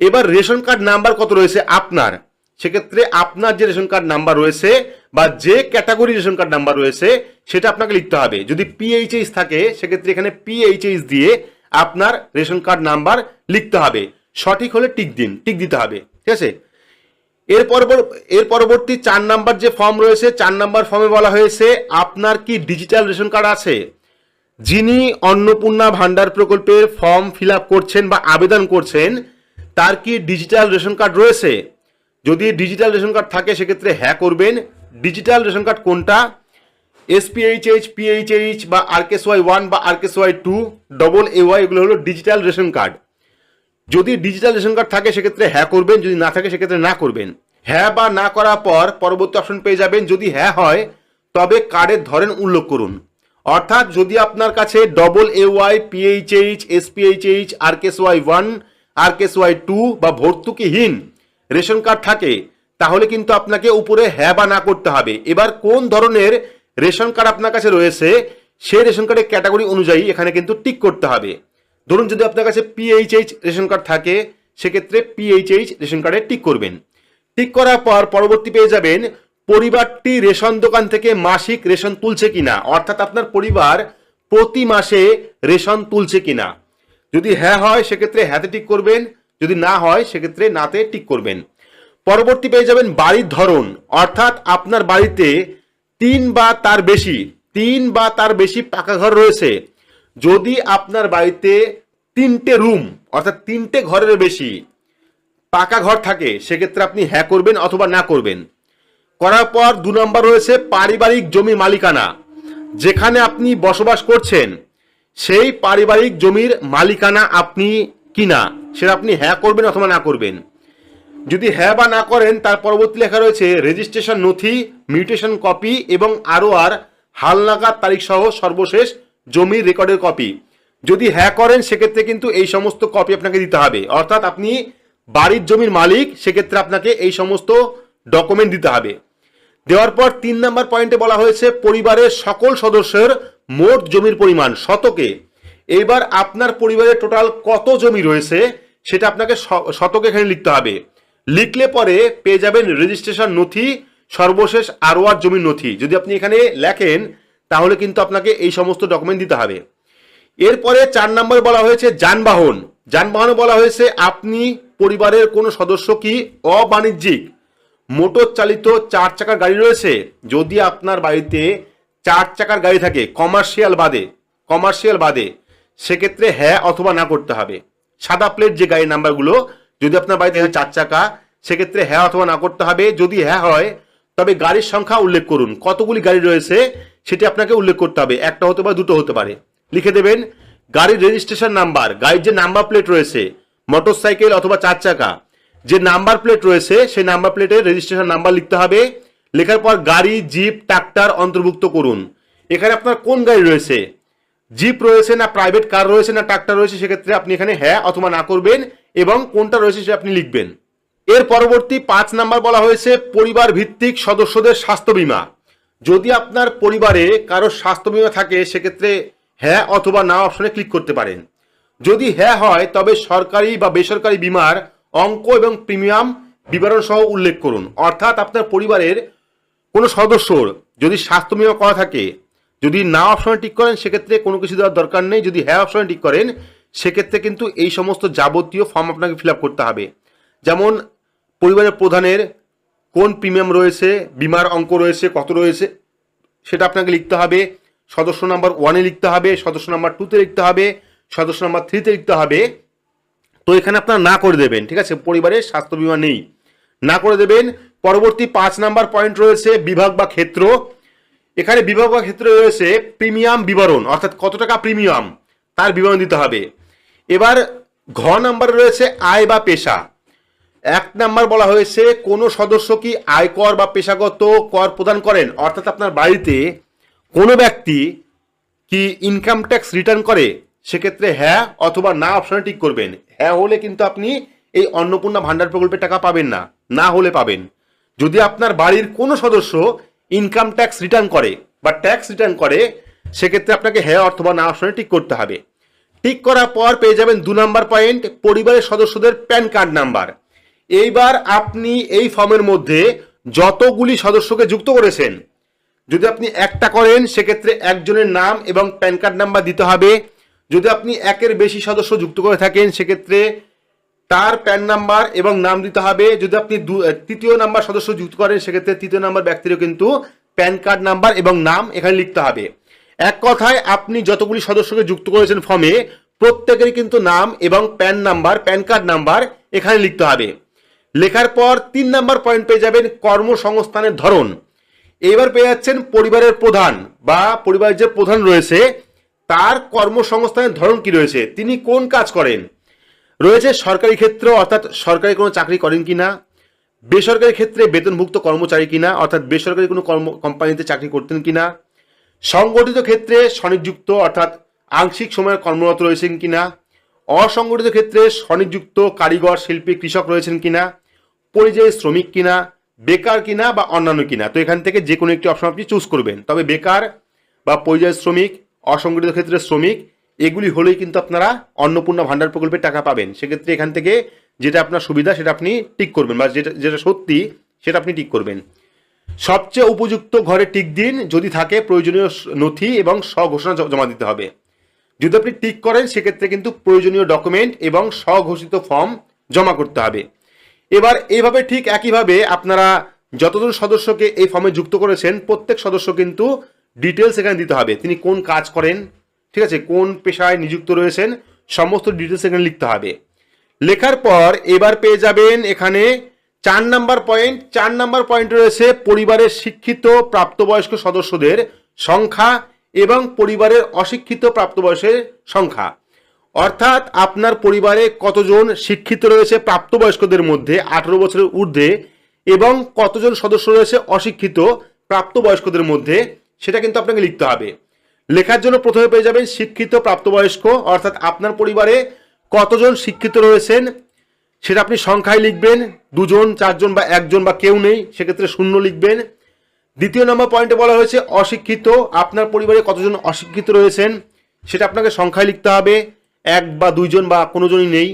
S1: এবার রেশন কার্ড নাম্বার কত রয়েছে আপনার, সেক্ষেত্রে আপনার যে রেশন কার্ড নাম্বার রয়েছে বা যে ক্যাটাগরি রেশন কার্ড নাম্বার রয়েছে সেটা আপনাকে লিখতে হবে। যদি পিএইচএইচ থাকে সেক্ষেত্রে এখানে পিএইচএইচ দিয়ে আপনার রেশন কার্ড নাম্বার লিখতে হবে। সঠিক হলে টিক দিতে হবে। ঠিক আছে, এর পরবর্তী 4 নাম্বার যে ফর্ম রয়েছে 4 নাম্বার ফর্মে বলা হয়েছে আপনার কি ডিজিটাল রেশন কার্ড আছে। যিনি অন্নপূর্ণা ভান্ডার প্রকল্পের ফর্ম ফিল আপ করছেন বা আবেদন করছেন তার কি ডিজিটাল রেশন কার্ড রয়েছে। যদি ডিজিটাল রেশন কার্ড থাকে সেক্ষেত্রে হ্যাঁ করবেন। ডিজিটাল রেশন কার্ড কোনটা? SPHH, PHH বা RKSY1 বা RKSY2, AAY এগুলো হলো ডিজিটাল রেশন কার্ড। যদি ডিজিটাল রেশন কার্ড থাকে সেক্ষেত্রে হ্যাঁ করবেন, যদি না থাকে সেক্ষেত্রে না করবেন। হ্যাঁ বা না করার পর পরবর্তী অপশন পেয়ে যাবেন। যদি হ্যাঁ হয় তবে কার্ডের ধরন উল্লেখ করুন। অর্থাৎ যদি আপনার কাছে AAY, PHH, SPHH, RKSY1, RKSY2 বা ভর্তুকিহীন রেশন কার্ড থাকে তাহলে কিন্তু আপনাকে উপরে হ্যাঁ বা না করতে হবে। এবার কোন ধরনের রেশন কার্ড আপনার কাছে রয়েছে সেই রেশন কার্ডের ক্যাটাগরি অনুযায়ী এখানে কিন্তু টিক করতে হবে। ধরুন যদি আপনার কাছে PHH রেশন কার্ড থাকে সেক্ষেত্রে PHH রেশন কার্ডে টিক করবেন। টিক করার পর পরবর্তী পেয়ে যাবেন পরিবারটি রেশন দোকান থেকে মাসিক রেশন তুলছে কিনা, অর্থাৎ আপনার পরিবার প্রতি মাসে রেশন তুলছে কিনা। যদি হ্যাঁ হয় সেক্ষেত্রে হ্যাঁতে টিক করবেন, যদি না হয় সেক্ষেত্রে নাতে টিক করবেন। পরবর্তী পেয়ে যাবেন বাড়ির ধরন, অর্থাৎ আপনার বাড়িতে 3 বা তার বেশি পাকা ঘর রয়েছে। যদি আপনার বাড়িতে 3টে রুম অর্থাৎ 3টে ঘরের বেশি পাকা ঘর থাকে সেক্ষেত্রে আপনি হ্যাঁ করবেন অথবা না করবেন। করার পর 2 নম্বর রয়েছে পারিবারিক জমি মালিকানা, যেখানে আপনি বসবাস করছেন সেই পারিবারিক জমির মালিকানা আপনি কিনা সেটা আপনি হ্যাঁ করবেন অথবা না করবেন। যদি হ্যাঁ বা না করেন তার পরবর্তী লেখা রয়েছে রেজিস্ট্রেশন নথি, মিউটেশন কপি এবং ROR হালনাগাদ তারিখ সহ সর্বশেষ জমির রেকর্ডের কপি। যদি হ্যাঁ করেন সেক্ষেত্রে কিন্তু এই সমস্ত কপি আপনাকে দিতে হবে, অর্থাৎ আপনি বাড়ির জমির মালিক সেক্ষেত্রে আপনাকে এই সমস্ত ডকুমেন্ট দিতে হবে। দেওয়ার পর 3 নম্বর পয়েন্টে বলা হয়েছে পরিবারের সকল সদস্যের মোট জমির পরিমাণ শতকে। এইবার আপনার পরিবারের টোটাল কত জমি রয়েছে সেটা আপনাকে শতকে এখানে লিখতে হবে। লিখলে পরে পেয়ে যাবেন রেজিস্ট্রেশন নথি, সর্বশেষ ROR জমির নথি। যদি আপনি এখানে লেখেন তাহলে কিন্তু আপনাকে এই সমস্ত ডকুমেন্ট দিতে হবে। এরপরে 4 নম্বরে বলা হয়েছে যানবাহন। যানবাহনে বলা হয়েছে আপনি পরিবারের কোনো সদস্য কি অবাণিজ্যিক মোটর চালিত 4 চাকার গাড়ি রয়েছে। যদি আপনার বাড়িতে 4 চাকার গাড়ি থাকে কমার্শিয়াল বাদে সেক্ষেত্রে হ্যাঁ অথবা না করতে হবে। সাদা প্লেট যে গাড়ির নাম্বারগুলো যদি আপনার বাড়িতে 4 চাকা সেক্ষেত্রে হ্যাঁ অথবা না করতে হবে। যদি হ্যাঁ হয় তবে গাড়ির সংখ্যা উল্লেখ করুন, কতগুলি গাড়ি রয়েছে সেটি আপনাকে উল্লেখ করতে হবে, একটা হতে পারে, দুটো হতে পারে। লিখে দেবেন গাড়ির রেজিস্ট্রেশন নাম্বার, গাড়ির যে নাম্বার প্লেট রয়েছে মোটরসাইকেল অথবা 4 চাকা যে নাম্বার প্লেট রয়েছে সেই নাম্বার প্লেটের রেজিস্ট্রেশন নাম্বার লিখতে হবে। লেখার পর গাড়ি, জিপ, ট্রাক্টর অন্তর্ভুক্ত করুন। এখানে আপনার কোন গাড়ি রয়েছে, জিপ রয়েছে না প্রাইভেট কার রয়েছে না ট্রাক্টর রয়েছে, সেক্ষেত্রে আপনি এখানে হ্যাঁ অথবা না করবেন এবং কোনটা রয়েছে সেটা আপনি লিখবেন। এর পরবর্তী 5 নাম্বার বলা হয়েছে পরিবার ভিত্তিক সদস্যদের স্বাস্থ্য বীমা। যদি আপনার পরিবারে কারো স্বাস্থ্য বীমা থাকে সেক্ষেত্রে হ্যাঁ অথবা না অপশনে ক্লিক করতে পারেন। যদি হ্যাঁ হয় তবে সরকারি বা বেসরকারি বীমার অঙ্ক এবং প্রিমিয়াম বিবরণ সহ উল্লেখ করুন। অর্থাৎ আপনার পরিবারের কোনো সদস্যর যদি স্বাস্থ্য বীমা করা থাকে, যদি না অপশনে টিক করেন সেক্ষেত্রে কোনো কিছু দেওয়ার দরকার নেই। যদি হ্যাঁ অপশনে টিক করেন সেক্ষেত্রে কিন্তু এই সমস্ত যাবতীয় ফর্ম আপনাকে ফিল আপ করতে হবে। যেমন পরিবারের প্রধানের কোন প্রিমিয়াম রয়েছে, বিমার অঙ্ক রয়েছে, কত রয়েছে সেটা আপনাকে লিখতে হবে। সদস্য নাম্বার 1-এ লিখতে হবে, সদস্য নাম্বার 2-তে লিখতে হবে, সদস্য নাম্বার 3-তে লিখতে হবে। তো এখানে আপনারা না করে দেবেন, ঠিক আছে, পরিবারের স্বাস্থ্য বীমা নেই, না করে দেবেন। পরবর্তী 5 নাম্বার পয়েন্ট রয়েছে বিভাগ বা ক্ষেত্র। এখানে বিভাগ বা ক্ষেত্রে রয়েছে প্রিমিয়াম বিবরণ, অর্থাৎ কত টাকা প্রিমিয়াম তার বিবরণ দিতে হবে। এবার ঘ নাম্বারে রয়েছে আয় বা পেশা। 1 নাম্বার বলা হয়েছে কোনো সদস্য কি আয়কর বা পেশাগত কর প্রদান করেন, অর্থাৎ আপনার বাড়িতে কোনো ব্যক্তি কি ইনকাম ট্যাক্স রিটার্ন করে, সেক্ষেত্রে হ্যাঁ অথবা না অপশনে টিক করবেন। হ্যাঁ হলে কিন্তু আপনি এই অন্নপূর্ণা ভান্ডার প্রকল্পের টাকা পাবেন না, না হলে পাবেন। যদি আপনার বাড়ির কোনো সদস্য ইনকাম ট্যাক্স রিটার্ন করে বা ট্যাক্স রিটার্ন করে সেক্ষেত্রে আপনাকে হ্যাঁ অথবা না অপশনে টিক করতে হবে। টিক করার পর পেয়ে যাবেন 2 নাম্বার পয়েন্ট পরিবারের সদস্যদের প্যান কার্ড নাম্বার। এইবার আপনি এই ফর্মের মধ্যে যতগুলি সদস্যকে যুক্ত করেছেন, যদি আপনি একটা করেন সেক্ষেত্রে একজনের নাম এবং প্যান কার্ড নাম্বার দিতে হবে। যদি আপনি 1-এর বেশি সদস্য যুক্ত করে থাকেন সেক্ষেত্রে তার প্যান নাম্বার এবং নাম দিতে হবে। যদি আপনি 3য় নাম্বার সদস্য যুক্ত করেন সেক্ষেত্রে 3য় নাম্বার ব্যক্তিরও কিন্তু প্যান কার্ড নাম্বার এবং নাম এখানে লিখতে হবে। এক কথায় আপনি যতগুলি সদস্যকে যুক্ত করেছেন ফর্মে প্রত্যেকেরই কিন্তু নাম এবং প্যান কার্ড নাম্বার এখানে লিখতে হবে। লেখার পর 3 নাম্বার পয়েন্ট পেয়ে যাবেন কর্মসংস্থানের ধরন। এবার পেয়ে যাচ্ছেন পরিবারের প্রধান বা পরিবারের যে প্রধান রয়েছে তার কর্মসংস্থানের ধরন কি রয়েছে, তিনি কোন কাজ করেন। রয়েছে সরকারি ক্ষেত্র অর্থাৎ সরকারি কোনো চাকরি করেন কিনা, বেসরকারি ক্ষেত্রে বেতনভুক্ত কর্মচারী কিনা অর্থাৎ বেসরকারি কোনো কোম্পানিতে চাকরি করতেন কিনা, সংগঠিত ক্ষেত্রে স্বনিযুক্ত অর্থাৎ আংশিক সময়ে কর্মরত রয়েছেন কিনা, অসংগঠিত ক্ষেত্রে স্বনিযুক্ত কারিগর শিল্পী কৃষক রয়েছেন কিনা, পরিযায়ী শ্রমিক কিনা, বেকার কিনা বা অন্যান্য কিনা। তো এখান থেকে যে কোনো একটি অপশন আপনি চুজ করবেন। তবে বেকার বা পরিযায়ী শ্রমিক, অসংগঠিত ক্ষেত্রে শ্রমিক, এগুলি হলেই কিন্তু আপনারা অন্নপূর্ণা ভান্ডার প্রকল্পের টাকা পাবেন। সেক্ষেত্রে এখান থেকে যেটা আপনার সুবিধা সেটা আপনি টিক করবেন বা যেটা সত্যি সেটা আপনি টিক করবেন। সবচেয়ে উপযুক্ত ঘরে টিক দিন, যদি থাকে প্রয়োজনীয় নথি এবং স্বঘোষণা জমা দিতে হবে। যদি আপনি টিক করেন সেক্ষেত্রে কিন্তু প্রয়োজনীয় ডকুমেন্ট এবং স্বঘোষিত ফর্ম জমা করতে হবে। এবার এইভাবে ঠিক একইভাবে আপনারা যতজন সদস্যকে এই ফর্মে যুক্ত করেছেন প্রত্যেক সদস্য কিন্তু ডিটেলস এখানে দিতে হবে। তিনি কোন কাজ করেন, ঠিক আছে, কোন পেশায় নিযুক্ত রয়েছেন, সমস্ত ডিটেলস এখানে লিখতে হবে। লেখার পর এবার পেয়ে যাবেন এখানে 4 নাম্বার পয়েন্ট। 4 নাম্বার পয়েন্ট রয়েছে পরিবারের শিক্ষিত প্রাপ্তবয়স্ক সদস্যদের সংখ্যা এবং পরিবারের অশিক্ষিত প্রাপ্তবয়স্কের সংখ্যা। অর্থাৎ আপনার পরিবারে কতজন শিক্ষিত রয়েছে প্রাপ্তবয়স্কদের মধ্যে 18 বছরের ঊর্ধ্বে এবং কতজন সদস্য রয়েছে অশিক্ষিত প্রাপ্তবয়স্কদের মধ্যে, সেটা কিন্তু আপনাকে লিখতে হবে। লেখার জন্য প্রথমে পেয়ে যাবেন শিক্ষিত প্রাপ্তবয়স্ক, অর্থাৎ আপনার পরিবারে কতজন শিক্ষিত রয়েছেন সেটা আপনি সংখ্যায় লিখবেন, 2 জন 4 জন বা 1 জন বা কেউ নেই সেক্ষেত্রে 0 লিখবেন। দ্বিতীয় নম্বর পয়েন্টে বলা হয়েছে অশিক্ষিত, আপনার পরিবারে কতজন অশিক্ষিত রয়েছেন সেটা আপনাকে সংখ্যায় লিখতে হবে, 1 বা 2 জন বা কোনো জনই নেই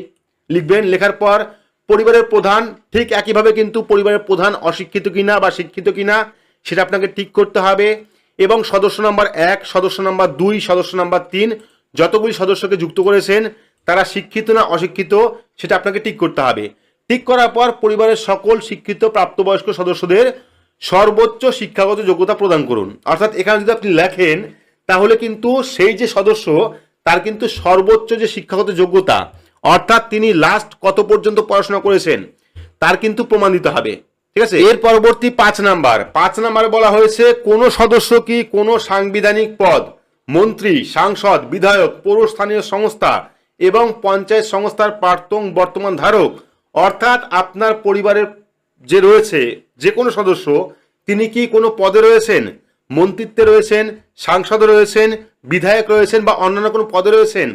S1: লিখবেন। লেখার পর পরিবারের প্রধান, ঠিক একইভাবে কিন্তু পরিবারের প্রধান অশিক্ষিত কিনা বা শিক্ষিত কিনা সেটা আপনাকে ঠিক করতে হবে। এবং সদস্য নাম্বার 1, সদস্য নাম্বার 2, সদস্য নাম্বার 3 যতগুলি সদস্যকে যুক্ত করেছেন তারা শিক্ষিত না অশিক্ষিত সেটা আপনাকে ঠিক করতে হবে। ঠিক করার পর পরিবারের সকল শিক্ষিত প্রাপ্তবয়স্ক সদস্যদের সর্বোচ্চ শিক্ষাগত যোগ্যতা প্রদান করুন। অর্থাৎ এখানে যদি আপনি লেখেন তাহলে কিন্তু সেই যে সদস্য তার কিন্তু সর্বোচ্চ যে শিক্ষাগত যোগ্যতা অর্থাৎ তিনি লাস্ট কত পর্যন্ত পড়াশোনা করেছেন তার কিন্তু প্রমাণ দিতে হবে, ঠিক আছে। এর পরবর্তী 5 নাম্বারে বলা হয়েছে কোন সদস্য কি কোনো সাংবিধানিক পদ, মন্ত্রী, সাংসদ, বিধায়ক, পৌরস্থানীয় সংস্থা এবং পঞ্চায়েত সংস্থার প্রাক্তন বর্তমান ধারক। অর্থাৎ আপনার পরিবারের যে রয়েছে যে কোনো সদস্য তিনি কি কোনো পদে রয়েছেন, মন্ত্রিত্বে রয়েছেন, সাংসদে রয়েছেন, বিধায়ক রয়েছেন বা অন্যান্য কোনো পদে রয়েছেন।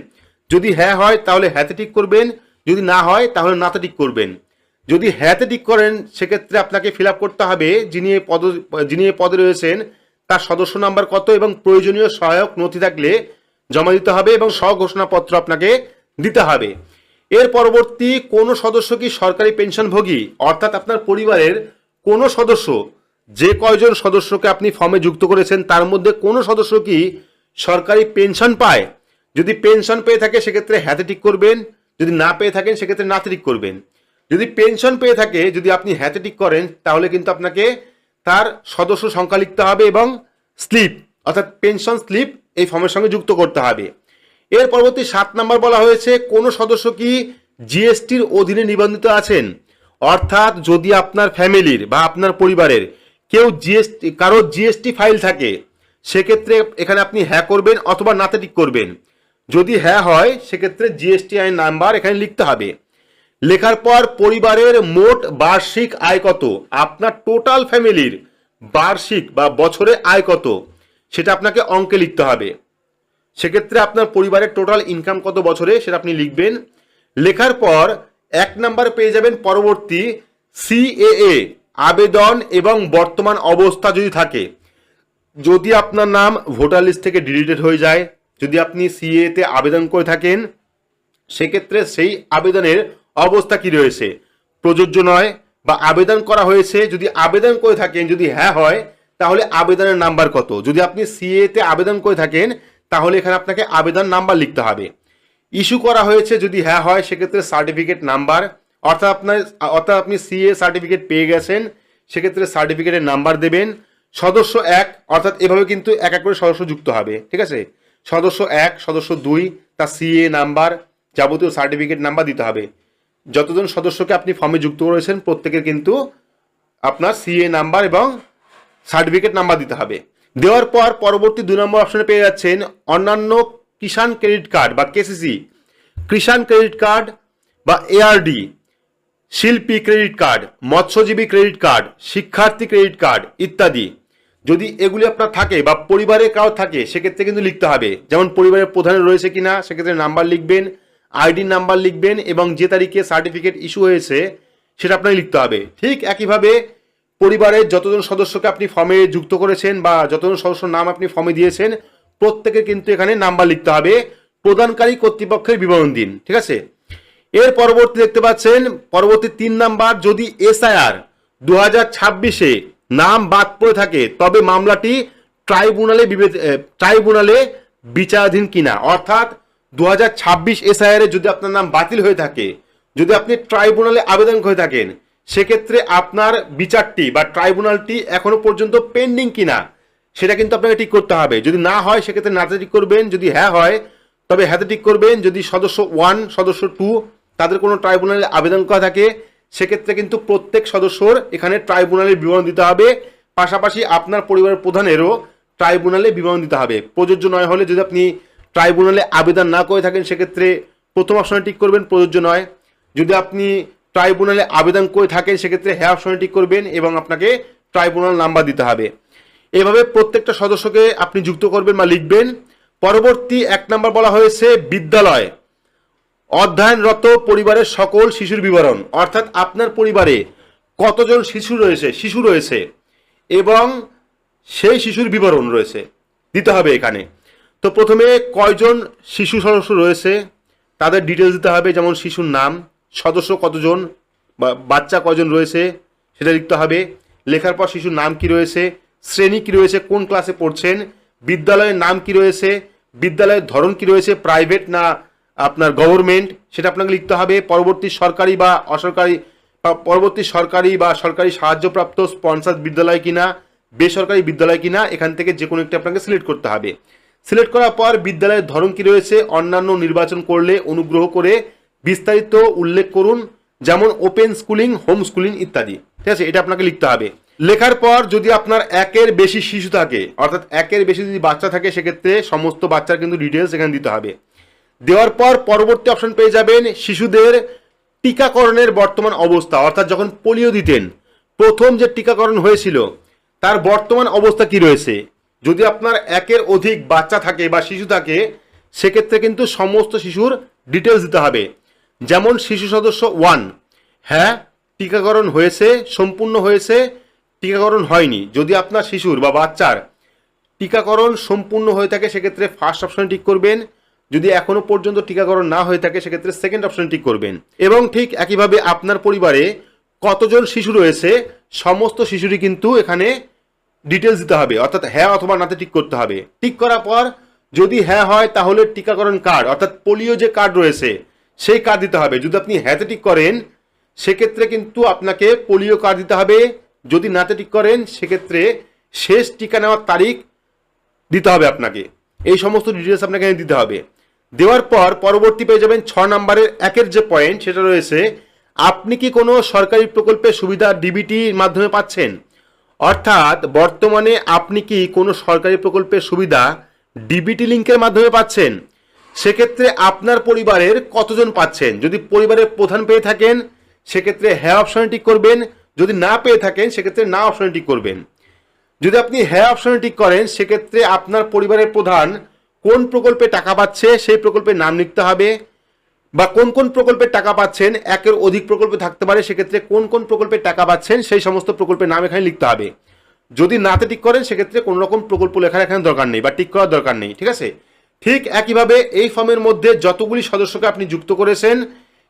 S1: যদি হ্যাঁ হয় তাহলে হ্যাঁতে টিক করবেন, যদি না হয় তাহলে নাতে টিক করবেন। যদি হ্যাঁতে টিক করেন সেক্ষেত্রে আপনাকে ফিল আপ করতে হবে যিনি এই পদে রয়েছেন তার সদস্য নাম্বার কত এবং প্রয়োজনীয় সহায়ক নথি থাকলে জমা দিতে হবে এবং স্বঘোষণাপত্র আপনাকে দিতে হবে। এর পরবর্তী কোন সদস্য কি সরকারি পেনশনভোগী, অর্থাৎ আপনার পরিবারের কোন সদস্য, যে কয়জন সদস্যকে আপনি ফর্মে যুক্ত করেছেন তার মধ্যে কোন সদস্য কি সরকারি পেনশন পায়। যদি পেনশন পেয়ে থাকে সেক্ষেত্রে হ্যাঁতে টিক করবেন, যদি না পেয়ে থাকেন সেক্ষেত্রে নাতে টিক করবেন। যদি পেনশন পেয়ে থাকে যদি আপনি হ্যাঁতে টিক করেন তাহলে কিন্তু আপনাকে তার সদস্য সংখ্যা লিখতে হবে এবং স্লিপ অর্থাৎ পেনশন স্লিপ এই ফর্মের সঙ্গে যুক্ত করতে হবে। এর পরবর্তী 7 নাম্বার বলা হয়েছে কোন সদস্য কি জিএসটির অধীনে নিবন্ধিত আছেন। অর্থাৎ যদি আপনার ফ্যামিলির বা আপনার পরিবারের কেউ কারো জিএসটি ফাইল থাকে সেক্ষেত্রে এখানে আপনি হ্যাঁ করবেন অথবা নাতে টিক করবেন। যদি হ্যাঁ হয় সেক্ষেত্রে জিএসটি আইন নাম্বার এখানে লিখতে হবে। লেখার পর পরিবারের মোট বার্ষিক আয় কত, আপনার টোটাল ফ্যামিলির বার্ষিক বা বছরে আয় কত সেটা আপনাকে অঙ্কে লিখতে হবে। সেক্ষেত্রে আপনার পরিবারের টোটাল ইনকাম কত বছরে সেটা আপনি লিখবেন। লেখার পর 1 নাম্বার পেয়ে যাবেন পরবর্তী সিএএ আবেদন এবং বর্তমান অবস্থা যদি থাকে। যদি আপনার নাম ভোটার লিস্ট থেকে ডিলিটেড হয়ে যায়, যদি আপনি সিএতে আবেদন করে থাকেন সেক্ষেত্রে সেই আবেদনের অবস্থা কি রয়েছে, প্রযোজ্য নয় বা আবেদন করা হয়েছে, যদি আবেদন করে থাকেন যদি হ্যাঁ হয় তাহলে আবেদনের নাম্বার কত। যদি আপনি সিএতে আবেদন করে থাকেন তাহলে এখানে আপনাকে আবেদন নাম্বার লিখতে হবে। ইস্যু করা হয়েছে যদি হ্যাঁ হয় সেক্ষেত্রে সার্টিফিকেট নাম্বার, অর্থাৎ আপনি সিএ সার্টিফিকেট পেয়ে গেছেন সেক্ষেত্রে সার্টিফিকেটের নাম্বার দেবেন। সদস্য 1 অর্থাৎ এভাবে কিন্তু এক এক করে সদস্য যুক্ত হবে, ঠিক আছে। সদস্য 1, সদস্য 2 তার সিএ নাম্বার যাবতীয় সার্টিফিকেট নাম্বার দিতে হবে। যতজন সদস্যকে আপনি ফর্মে যুক্ত করেছেন প্রত্যেকের কিন্তু আপনার সিএ নাম্বার এবং সার্টিফিকেট নাম্বার দিতে হবে। দেওয়ার পর পরবর্তী 2 নম্বর অপশনে পেয়ে যাচ্ছেন অন্যান্য কিষাণ ক্রেডিট কার্ড বা কেসিসি, কৃষাণ ক্রেডিট কার্ড বা এআরডি, শিল্পী ক্রেডিট কার্ড, মৎস্যজীবী ক্রেডিট কার্ড, শিক্ষার্থী ক্রেডিট কার্ড ইত্যাদি। যদি এগুলি আপনার থাকে বা পরিবারের কারো থাকে সেক্ষেত্রে কিন্তু লিখতে হবে, যেমন পরিবারের প্রধানের রয়েছে কিনা সেক্ষেত্রে নাম্বার লিখবেন, আইডি নাম্বার লিখবেন এবং যে তারিখে সার্টিফিকেট ইস্যু হয়েছে সেটা আপনাকে লিখতে হবে। ঠিক একইভাবে পরিবারের যতজন সদস্যকে আপনি ফর্মে যুক্ত করেছেন বা যতজন সদস্যর নাম আপনি ফর্মে দিয়েছেন প্রত্যেকের কিন্তু এখানে নাম্বার লিখতে হবে, প্রদানকারী কর্তৃপক্ষের বিবরণ দিন। ঠিক আছে, এর পরবর্তী দেখতে পাচ্ছেন পরবর্তী 3 নাম্বার, যদি এসআইআর 2026-এ নাম বাদ পড়ে থাকে তবে মামলাটি ট্রাইব্যুনালে বিচারাধীন কিনা। অর্থাৎ 2026 এসআইআর যদি আপনার নাম বাতিল হয়ে থাকে, যদি আপনি ট্রাইব্যুনালে আবেদন করে থাকেন সেক্ষেত্রে আপনার বিচারটি বা ট্রাইব্যুনালটি এখনো পর্যন্ত পেন্ডিং কিনা সেটা কিন্তু আপনাকে ঠিক করতে হবে। যদি না হয় সেক্ষেত্রে নাতে ঠিক করবেন, যদি হ্যাঁ হয় তবে হ্যাঁতে ঠিক করবেন। যদি সদস্য 1 সদস্য 2 তাদের কোনো ট্রাইব্যুনালে আবেদন করা থাকে সেক্ষেত্রে কিন্তু প্রত্যেক সদস্যর এখানে ট্রাইব্যুনালের বিবরণ দিতে হবে, পাশাপাশি আপনার পরিবারের প্রধানেরও ট্রাইব্যুনালে বিবরণ দিতে হবে। প্রযোজ্য নয় হলে যদি আপনি ট্রাইব্যুনালে আবেদন না করে থাকেন সেক্ষেত্রে প্রথম অপশনে টিক করবেন প্রযোজ্য নয়। যদি আপনি ট্রাইব্যুনালে আবেদন করে থাকেন সেক্ষেত্রে হ্যাঁ অপশনে টিক করবেন এবং আপনাকে ট্রাইব্যুনাল নাম্বার দিতে হবে। এভাবে প্রত্যেকটা সদস্যকে আপনি যুক্ত করবেন বা লিখবেন। পরবর্তী 1 নম্বর বলা হয়েছে বিদ্যালয় অধ্যয়নরত পরিবারের সকল শিশুর বিবরণ, অর্থাৎ আপনার পরিবারে কতজন শিশু রয়েছে এবং সেই শিশুর বিবরণ রয়েছে দিতে হবে এখানে। তো প্রথমে কয়জন শিশু সদস্য রয়েছে তাদের ডিটেলস দিতে হবে, যেমন শিশুর নাম, সদস্য কতজন বা বাচ্চা কয়জন রয়েছে সেটা লিখতে হবে। লেখার পর শিশুর নাম কি রয়েছে, শ্রেণী কি রয়েছে, কোন ক্লাসে পড়ছেন, বিদ্যালয়ের নাম কি রয়েছে, বিদ্যালয়ের ধরন কি রয়েছে, প্রাইভেট না আপনার গভর্নমেন্ট সেটা আপনাকে লিখতে হবে। পরবর্তী সরকারি বা সরকারি সাহায্যপ্রাপ্ত স্পন্সর বিদ্যালয় কিনা, বেসরকারি বিদ্যালয় কিনা, এখান থেকে যে কোনো একটি আপনাকে সিলেক্ট করতে হবে। সিলেক্ট করার পর বিদ্যালয়ের ধরন কি রয়েছে অন্যান্য নির্বাচন করলে অনুগ্রহ করে বিস্তারিত উল্লেখ করুন, যেমন ওপেন স্কুলিং, হোম স্কুলিং ইত্যাদি। ঠিক আছে, এটা আপনাকে লিখতে হবে। লেখার পর যদি আপনার 1-এর বেশি শিশু থাকে, অর্থাৎ 1-এর বেশি যদি বাচ্চা থাকে সেক্ষেত্রে সমস্ত বাচ্চার কিন্তু ডিটেলস এখানে দিতে হবে। দেওয়ার পর পরবর্তী অপশন পেয়ে যাবেন শিশুদের টিকাকরণের বর্তমান অবস্থা, অর্থাৎ যখন পোলিও দিতেন প্রথম যে টিকাকরণ হয়েছিল তার বর্তমান অবস্থা কি রয়েছে। যদি আপনার 1-এর অধিক বাচ্চা থাকে বা শিশু থাকে সেক্ষেত্রে কিন্তু সমস্ত শিশুর ডিটেলস দিতে হবে, যেমন শিশু সদস্য 1 হ্যাঁ টিকাকরণ হয়েছে, সম্পূর্ণ হয়েছে, টিকাকরণ হয়নি। যদি আপনার শিশুর বা বাচ্চার টিকাকরণ সম্পূর্ণ হয়ে থাকে সেক্ষেত্রে ফার্স্ট অপশনে টিক করবেন, যদি এখনো পর্যন্ত টিকাকরণ না হয়ে থাকে সেক্ষেত্রে সেকেন্ড অপশনে টিক করবেন। এবং ঠিক একইভাবে আপনার পরিবারে কতজন শিশু রয়েছে সমস্ত শিশুরই কিন্তু এখানে ডিটেলস দিতে হবে, অর্থাৎ হ্যাঁ অথবা নাতে টিক করতে হবে। টিক করার পর যদি হ্যাঁ হয় তাহলে টিকাকরণ কার্ড অর্থাৎ পোলিও যে কার্ড রয়েছে সেই কার্ড দিতে হবে। যদি আপনি হ্যাঁতে টিক করেন সেক্ষেত্রে কিন্তু আপনাকে পোলিও কার্ড দিতে হবে, যদি নাতে টিক করেন সেক্ষেত্রে শেষ টিকা নেওয়ার তারিখ দিতে হবে আপনাকে। এই সমস্ত ডিটেলস আপনাকে এখানে দিতে হবে। দেওয়ার পর পরবর্তী পেয়ে যাবেন 6 নম্বরের 1-এর যে পয়েন্ট সেটা রয়েছে আপনি কি কোনো সরকারি প্রকল্পের সুবিধা ডিবিটির মাধ্যমে পাচ্ছেন, অর্থাৎ বর্তমানে আপনি কি কোনো সরকারি প্রকল্পের সুবিধা ডিবিটি লিঙ্কের মাধ্যমে পাচ্ছেন। সেক্ষেত্রে আপনার পরিবারের কতজন পাচ্ছেন, যদি পরিবারের প্রধান পেয়ে থাকেন সেক্ষেত্রে হ্যাঁ অপশনে টিক করবেন, যদি না পেয়ে থাকেন সেক্ষেত্রে না অপশনে টিক করবেন। যদি আপনি হ্যাঁ অপশনে টিক করেন সেক্ষেত্রে আপনার পরিবারের প্রধান কোন প্রকল্পে টাকা পাচ্ছে সেই প্রকল্পের নাম লিখতে হবে, বা কোন কোন প্রকল্পের টাকা পাচ্ছেন, 1-এর অধিক প্রকল্পে থাকতে পারে সেক্ষেত্রে কোন কোন প্রকল্পের টাকা পাচ্ছেন সেই সমস্ত প্রকল্পের নাম এখানে লিখতে হবে। যদি নাতে টিক করেন সেক্ষেত্রে কোনো রকম প্রকল্প লেখার এখানে দরকার নেই বা টিক করার দরকার নেই। ঠিক আছে, ঠিক একইভাবে এই ফর্মের মধ্যে যতগুলি সদস্যকে আপনি যুক্ত করেছেন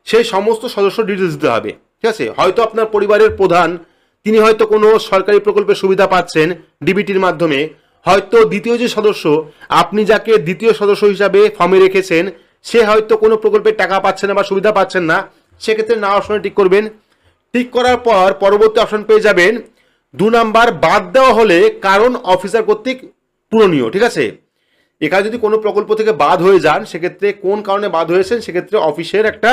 S1: সেই সমস্ত সদস্য ডিটেলস দিতে হবে। ঠিক আছে, হয়তো আপনার পরিবারের প্রধান তিনি হয়তো কোনো সরকারি প্রকল্পের সুবিধা পাচ্ছেন ডিবিটির মাধ্যমে, হয়তো দ্বিতীয় যে সদস্য আপনি যাকে দ্বিতীয় সদস্য হিসাবে ফর্মে রেখেছেন সে হয়তো কোনো প্রকল্পের টাকা পাচ্ছে না বা সুবিধা পাচ্ছেন না, সেক্ষেত্রে না অপশনে টিক করবেন। টিক করার পর পরবর্তী অপশন পেয়ে যাবেন 2 নাম্বার বাদ দেওয়া হলে কারণ অফিসার কর্তৃক পূরণীয়। ঠিক আছে, এখানে যদি কোনো প্রকল্প থেকে বাদ হয়ে যান সেক্ষেত্রে কোন কারণে বাদ হয়েছেন সেক্ষেত্রে অফিসের একটা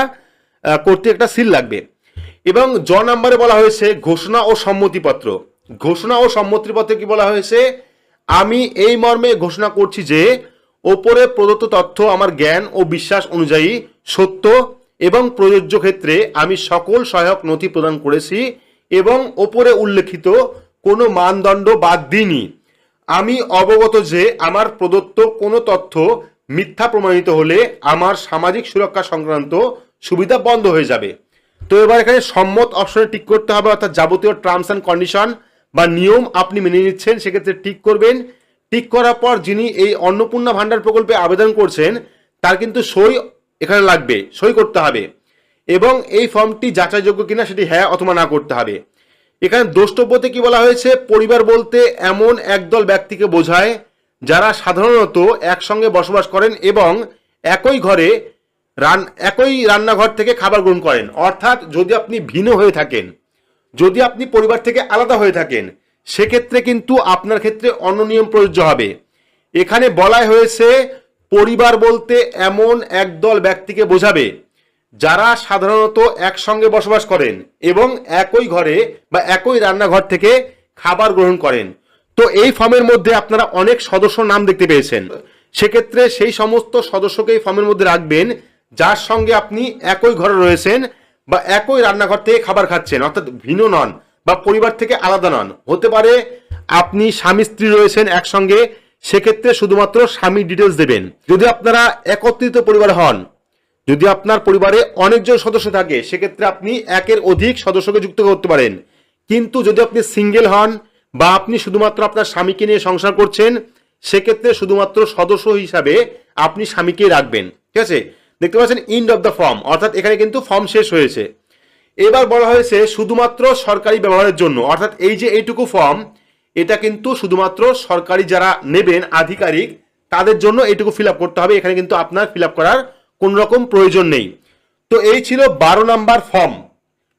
S1: কর্তৃক একটা সিল লাগবে। এবং জ নাম্বারে বলা হয়েছে ঘোষণা ও সম্মতিপত্র। ঘোষণা ও সম্মতিপত্রে কি বলা হয়েছে, আমি এই মর্মে ঘোষণা করছি যে ওপরে প্রদত্ত তথ্য আমার জ্ঞান ও বিশ্বাস অনুযায়ী সত্য এবং প্রযোজ্য ক্ষেত্রে আমি সকল সহায়ক নথি প্রদান করেছি এবং ওপরে উল্লেখিত কোনো মানদণ্ড বাদ দিইনি। আমি অবগত যে আমার প্রদত্ত কোনো তথ্য মিথ্যা প্রমাণিত হলে আমার সামাজিক সুরক্ষা সংক্রান্ত সুবিধা বন্ধ হয়ে যাবে। তো এবার এখানে সম্মত অপশনে টিক করতে হবে, অর্থাৎ যাবতীয় টার্মস অ্যান্ড কন্ডিশন বা নিয়ম আপনি মেনে নিচ্ছেন, সেক্ষেত্রে টিক করবেন। টিক করার পর যিনি এই অন্নপূর্ণা ভাণ্ডার প্রকল্পে আবেদন করছেন তার কিন্তু সই এখানে লাগবে, সই করতে হবে এবং এই ফর্মটি যাচাইযোগ্য কিনা সেটি হ্যাঁ অথবা না করতে হবে। এখানে দ্রষ্টব্যতে কি বলা হয়েছে, পরিবার বলতে এমন একদল ব্যক্তিকে বোঝায় যারা সাধারণত একসঙ্গে বসবাস করেন এবং একই রান্নাঘর থেকে খাবার গ্রহণ করেন। অর্থাৎ যদি আপনি ভিন্ন হয়ে থাকেন, যদি আপনি পরিবার থেকে আলাদা হয়ে থাকেন, সেক্ষেত্রে কিন্তু আপনার ক্ষেত্রে অন্য নিয়ম প্রযোজ্য হবে। এখানে বলা হয়েছে পরিবার বলতে এমন একদল ব্যক্তিকে বোঝাবে যারা সাধারণত একসঙ্গে বসবাস করেন এবং একই ঘরে বা একই রান্নাঘর থেকে খাবার গ্রহণ করেন। তো এই ফর্মের মধ্যে আপনারা অনেক সদস্য নাম দেখতে পেয়েছেন, সেক্ষেত্রে সেই সমস্ত সদস্যকে এই ফর্মের মধ্যে রাখবেন যার সঙ্গে আপনি একই ঘরে রয়েছেন বা একই রান্নাঘর থেকে খাবার খাচ্ছেন, অর্থাৎ ভিন্ন নন বা পরিবার থেকে আলাদা নন। হতে পারে আপনি স্বামী স্ত্রী রয়েছেন একসঙ্গে, সেক্ষেত্রে শুধুমাত্র স্বামী ডিটেলস দেবেন। যদি আপনারা একত্রিত পরিবার হন, যদি আপনার পরিবারে অনেকজন সদস্য থাকে, সেক্ষেত্রে আপনি একের অধিক সদস্যকে যুক্ত করতে পারেন। কিন্তু যদি আপনি সিঙ্গেল হন বা আপনি শুধুমাত্র আপনার স্বামীকে নিয়ে সংসার করছেন, সেক্ষেত্রে শুধুমাত্র সদস্য হিসাবে আপনি স্বামীকেই রাখবেন। ঠিক আছে, দেখতে পাচ্ছেন এন্ড অফ দ্য ফর্ম, অর্থাৎ এখানে কিন্তু ফর্ম শেষ হয়েছে। এবার বলা হয়েছে শুধুমাত্র সরকারি ব্যবহারের জন্য, অর্থাৎ এই যে এইটুকু ফর্ম, এটা কিন্তু শুধুমাত্র সরকারি যারা নেবেন আধিকারিক তাদের জন্য এইটুকু ফিল আপ করতে হবে। এখানে কিন্তু আপনার ফিল আপ করার কোন রকম প্রয়োজন নেই। তো এই ছিল 12 নাম্বার ফর্ম।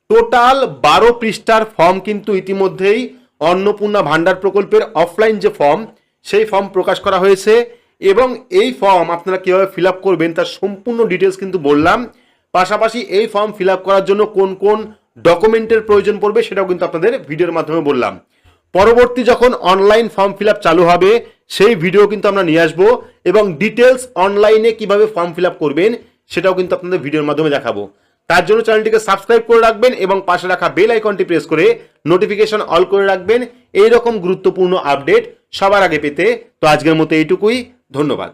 S1: টোটাল 12 পৃষ্ঠার ফর্ম কিন্তু ইতিমধ্যেই অন্নপূর্ণা ভাণ্ডার প্রকল্পের অফলাইন যে ফর্ম, সেই ফর্ম প্রকাশ করা হয়েছে এবং এই ফর্ম আপনারা কিভাবে ফিল আপ করবেন তার সম্পূর্ণ ডিটেলস কিন্তু বললাম। পাশাপাশি এই ফর্ম ফিল আপ করার জন্য কোন কোন ডকুমেন্টের প্রয়োজন পড়বে সেটাও কিন্তু আপনাদের ভিডিওর মাধ্যমে বললাম। পরবর্তী যখন অনলাইন ফর্ম ফিল আপ চালু হবে সেই ভিডিও কিন্তু আমরা নিয়ে আসবো এবং ডিটেলস অনলাইনে কিভাবে ফর্ম ফিল আপ করবেন সেটাও কিন্তু আপনাদের ভিডিওর মাধ্যমে দেখাবো। তার জন্য চ্যানেলটিকে সাবস্ক্রাইব করে রাখবেন এবং পাশে রাখা বেল আইকনটি প্রেস করে নোটিফিকেশন অল করে রাখবেন এইরকম গুরুত্বপূর্ণ আপডেট সবার আগে পেতে। তো আজকের মতো এইটুকুই, ধন্যবাদ।